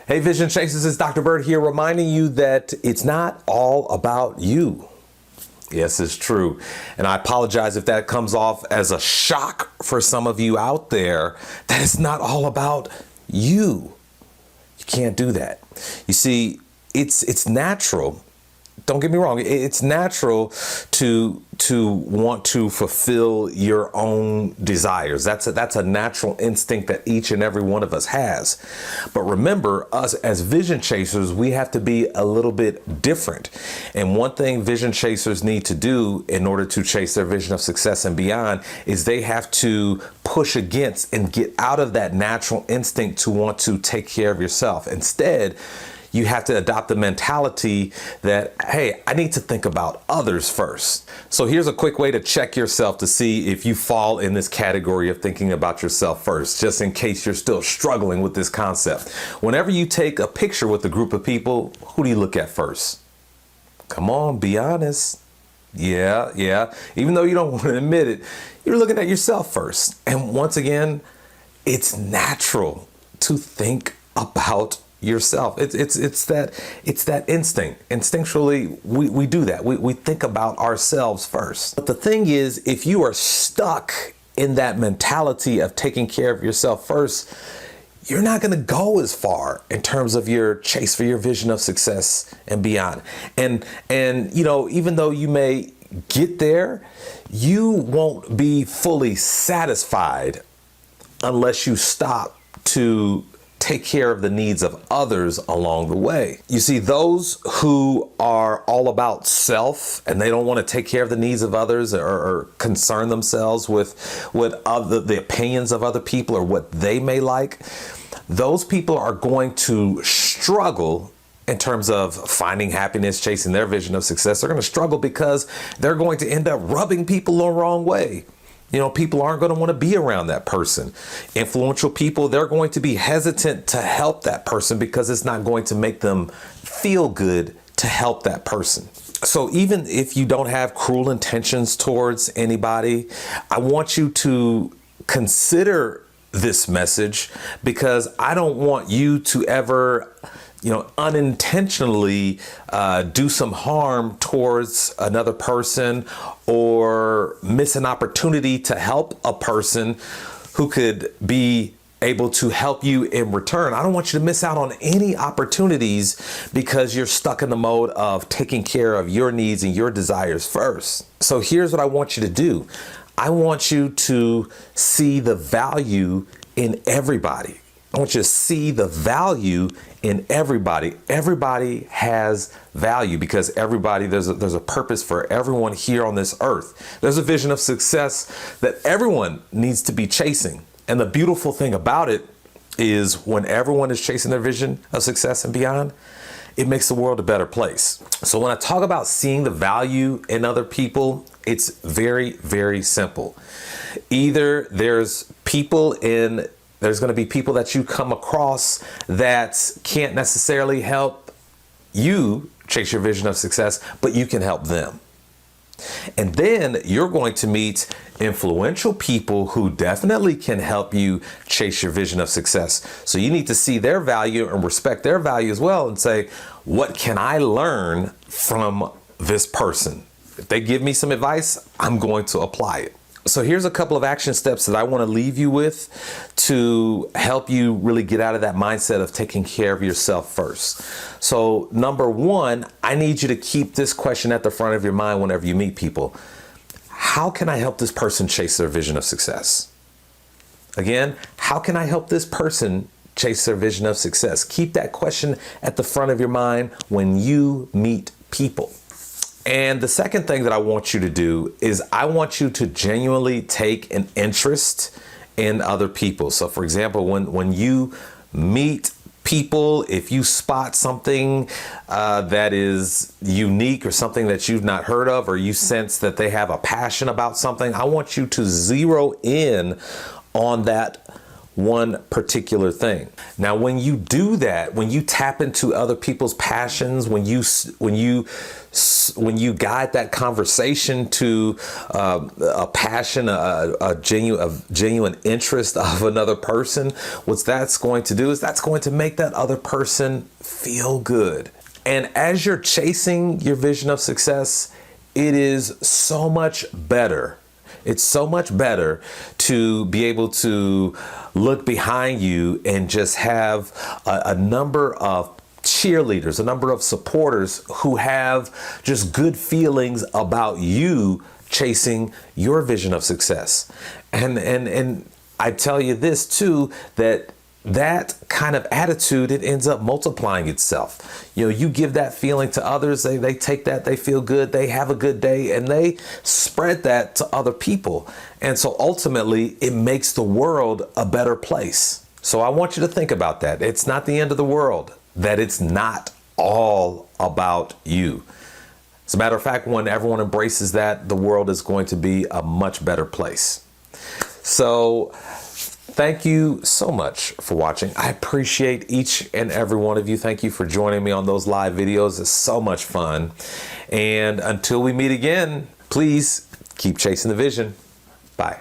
Hey Vision Chasers, it's Dr. Bird here reminding you that it's not all about you. Yes, it's true. And I apologize if that comes off as a shock for some of you out there, that it's not all about you. You can't do that. You see, it's natural. Don't get me wrong. It's natural to want to fulfill your own desires. That's a natural instinct that each and every one of us has. But remember, us as vision chasers, we have to be a little bit different. And one thing vision chasers need to do in order to chase their vision of success and beyond is they have to push against and get out of that natural instinct to want to take care of yourself. Instead, you have to adopt the mentality that, hey, I need to think about others first. So here's a quick way to check yourself to see if you fall in this category of thinking about yourself first, just in case you're still struggling with this concept. Whenever you take a picture with a group of people, who do you look at first? Come on, be honest. Yeah. Even though you don't want to admit it, you're looking at yourself first. And once again, it's natural to think about yourself. It's that instinct. Instinctually, we do that. We think about ourselves first. But the thing is, if you are stuck in that mentality of taking care of yourself first, you're not going to go as far in terms of your chase for your vision of success and beyond. And you know, even though you may get there, you won't be fully satisfied unless you stop to take care of the needs of others along the way. You see, those who are all about self and they don't want to take care of the needs of others or concern themselves with the opinions of other people or what they may like, those people are going to struggle in terms of finding happiness, chasing their vision of success. They're going to struggle because they're going to end up rubbing people the wrong way. You know, people aren't going to want to be around that person. Influential people, they're going to be hesitant to help that person because it's not going to make them feel good to help that person. So even if you don't have cruel intentions towards anybody, I want you to consider this message because I don't want you to ever unintentionally do some harm towards another person or miss an opportunity to help a person who could be able to help you in return. I don't want you to miss out on any opportunities because you're stuck in the mode of taking care of your needs and your desires first. So here's what I want you to do. I want you to see the value in everybody. I want you to see the value in everybody. Everybody has value because everybody, there's a purpose for everyone here on this earth. There's a vision of success that everyone needs to be chasing. And the beautiful thing about it is when everyone is chasing their vision of success and beyond, it makes the world a better place. So when I talk about seeing the value in other people, it's very, very simple. Either there's going to be people that you come across that can't necessarily help you chase your vision of success, but you can help them. And then you're going to meet influential people who definitely can help you chase your vision of success. So you need to see their value and respect their value as well and say, what can I learn from this person? If they give me some advice, I'm going to apply it. So here's a couple of action steps that I want to leave you with to help you really get out of that mindset of taking care of yourself first. So number one, I need you to keep this question at the front of your mind whenever you meet people. How can I help this person chase their vision of success? Again, how can I help this person chase their vision of success? Keep that question at the front of your mind when you meet people. And the second thing that I want you to do is I want you to genuinely take an interest in other people. So for example, when you meet people, if you spot something that is unique or something that you've not heard of, or you sense that they have a passion about something, I want you to zero in on that one particular thing. Now, when you do that, when you tap into other people's passions, when you guide that conversation to a passion, a genuine interest of another person, what that's going to do is that's going to make that other person feel good. And as you're chasing your vision of success, it is so much better. It's so much better to be able to look behind you and just have a number of cheerleaders, a number of supporters who have just good feelings about you chasing your vision of success. And I tell you this too, that kind of attitude, it ends up multiplying itself. You know, you give that feeling to others, they take that, they feel good, they have a good day, and they spread that to other people. And so ultimately, it makes the world a better place. So I want you to think about that. It's not the end of the world, that it's not all about you. As a matter of fact, when everyone embraces that, the world is going to be a much better place. So thank you so much for watching. I appreciate each and every one of you. Thank you for joining me on those live videos. It's so much fun. And until we meet again, please keep chasing the vision. Bye.